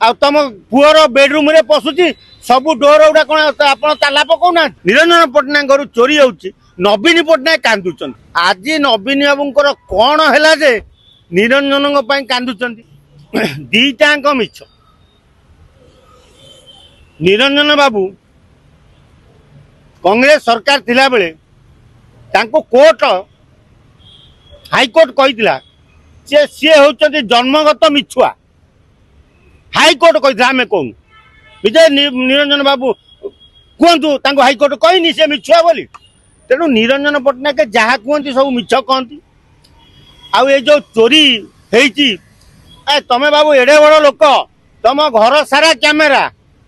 आ तुम poor bedroom रे पशुची सब डोर गुड़ा कौन आप ताला पकाउना। निरंजन पट्टनायक घर चोरी होउची नवीन पट्टनायक कांदुचन। आज नवीन बाबूंकर कौन है जे निरंजन कांदुचन दीटाक मिछ। निरंजन बाबू कांग्रेस सरकार थिला बेले तांको कोर्ट हाईकोर्ट कही सी होती जन्मगत मिछुआ। हाईकोर्ट कही आम कहूँ विजय निरंजन बाबू कहतु हाईकोर्ट कहनी सी मिछुआ बोली। तेणु निरंजन पट्टनायक जहाँ कहती सब मिछ कहती। आउ ये जो चोरी होती तमें बाबू एडे बड़ लोक तुम घर सारा कैमेरा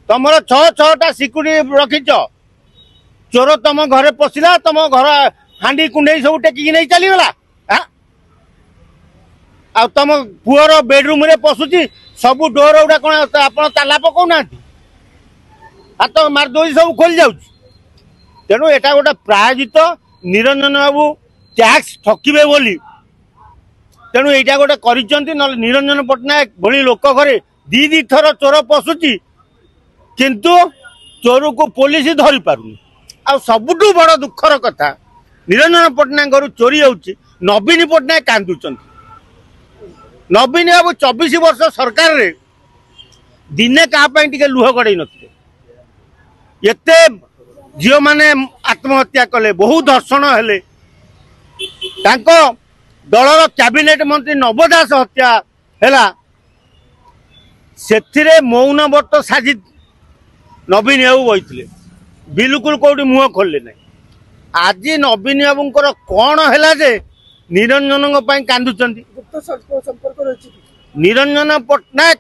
तुम 6-6टा सिक्यूरिटी रखीच। चोर तुम घरे पशिला तुम घर हांडी कुंडे सब टेकिकी नहीं चलीगला। आ तुम पुअर बेडरूम रे पशुची सब डोर गुड़ा कौन आप ताला पकाउना। हाथ मारदे सब खोली जाऊँ। तेणु एटा गोटे प्रायोजित निरंजन बाबू टैक्स ठकिबे बोली। तेणु यहाँ गोटे कर निरंजन पट्टनायक भली लोक घरे दी थर चोर पशुची किंतु चोर को पुलिस धरी पारुनी। आ सबुठु बड़ दुखर कथा निरंजन पट्टनायक घर चोरी होउची नवीन पट्टनायक कांदुचंती। नवीन बाबू 24 वर्ष सरकार रे दिने क्या लुह गड़े नथिले। एते झील माने आत्महत्या कले बहु दर्शन हेले। तांको दलर कैबिनेट मंत्री नव दास हत्या हैला सेथिरे मौन व्रत साजी नवीन बाबू बइथिले बिल्कुल कोठी मुह खोलले नहीं। आज नवीन बाबूंकर कौन है जे निरंजन कांदुचंती। निरंजन पट्टनायक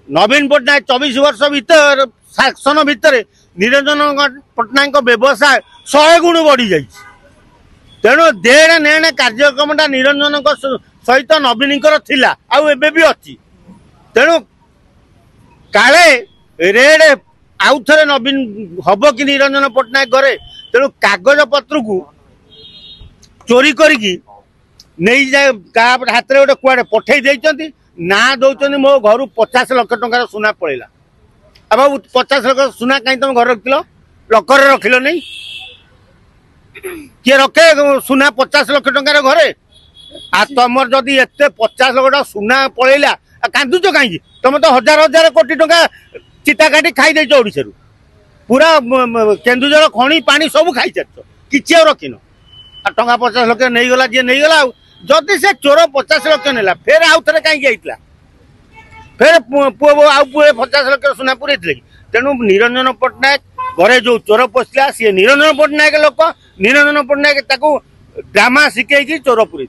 नवीन पट्टनायक 24 वर्ष भीतर शासन भितर निरंजन पट्टनायक व्यवसाय 100 गुण बढ़ी जाइए। तेणु देणे नेणे कार्यक्रमटा निरंजन सहित नवीन थिला आउ एबे भी अच्छी। तेणु काले रेड आउ थे नवीन हम कि निरंजन पट्टनायक घरे। तेणु कागज पत्र को चोरी करी नहीं जाए हाथ में गोटे कुआड़े पठे देती ना दौरान मो घर 50 लाख टंकार सुना पड़ेगा। अब बाबू 50 लाख सुना कहीं तुम घर रखिल लकर रखिल नहीं किए रखे सुना 50 लाख टंकार घरे। आ तुम जदि एत 50 लाख सुना पड़ेगा कांदुच कहीं तुम तो हजार हजार कोटी टंका चिता काटी खाई देच ओडिशा पूरा केन्दुझर खणी पानी सब खाई सार कि रखिन। टंका 50 लाख नहीं गला जी नहीं गला। जदि से चोर 50 लाख नेला फेर आउ थे कहीं जाइला फेर पुओ आउ पुए 50 लाख सुना पूरे कि। तेणु निरंजन पट्टनायक घरे जो चोर पशिला सी निरंजन पट्टनायक लोक निरंजन पट्टनायक ताकू ड्रामा शिखई चोर पूरे।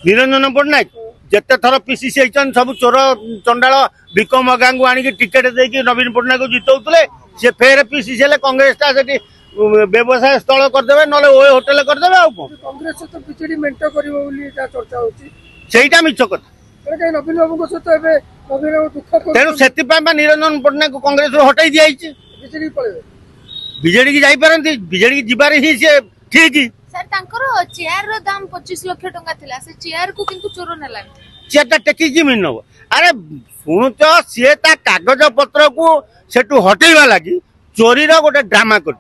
निरंजन पट्टनायक जिते थर पीसीसी सब चोर चंडाल भिक मगा को आनिक टिकेट देकी नवीन पट्टनायक जितौले सी फेर पीसीसी हेले कांग्रेस टा से व्यवसाय स्थल करदे ना ओ होटेल करदे। कांग्रेस तो बीजेडी मेंट करा चर्चा मिछ कथा। नवीन बाबू सहित तेणु से निरंजन पट्टनायक कांग्रेस हटाई दिखाई बीजेडी की जापारती बीजेडी की जीवार ही सी ठीक। सर तांकर चेयर रो दाम 25 लाख टंका थिला से चेयर को किंतु चोर नेला चेयर टा टेकी जी मिन नब। अरे शुणु तो सी कागज पत्र को सेठू हटेवा लगी चोरी रो गोटे ड्रामा कर।